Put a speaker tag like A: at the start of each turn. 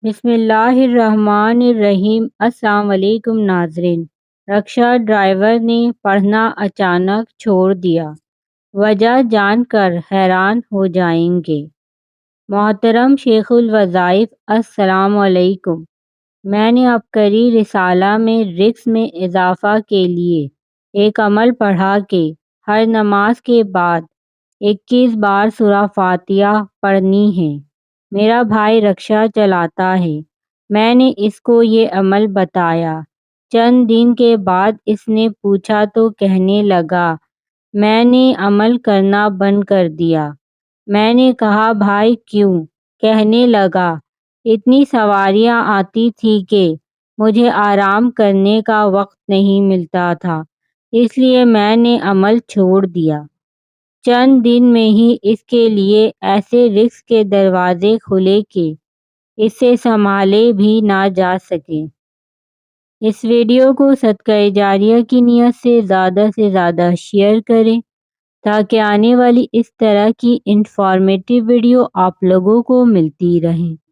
A: بسم اللہ الرحمن الرحیم۔ السلام علیکم ناظرین۔ رکشا ڈرائیور نے پڑھنا اچانک چھوڑ دیا، وجہ جان کر حیران ہو جائیں گے۔ محترم شیخ الوظائف، السلام علیکم۔ میں نے عبقری رسالہ میں رزق میں اضافہ کے لیے ایک عمل پڑھا کہ ہر نماز کے بعد 21 بار سورہ فاتحہ پڑھنی ہے۔ میرا بھائی رکشا چلاتا ہے، میں نے اس کو یہ عمل بتایا۔ چند دن کے بعد اس نے پوچھا تو کہنے لگا میں نے عمل کرنا بند کر دیا۔ میں نے کہا بھائی کیوں؟ کہنے لگا اتنی سواریاں آتی تھی کہ مجھے آرام کرنے کا وقت نہیں ملتا تھا، اس لیے میں نے عمل چھوڑ دیا۔ چند دن میں ہی اس کے لیے ایسے رزق کے دروازے کھلے کہ اس سے سنبھالے بھی نہ جا سکے۔ اس ویڈیو کو صدقہ جاریہ کی نیت سے زیادہ شیئر کریں تاکہ آنے والی اس طرح کی انفارمیٹیو ویڈیو آپ لوگوں کو ملتی رہیں۔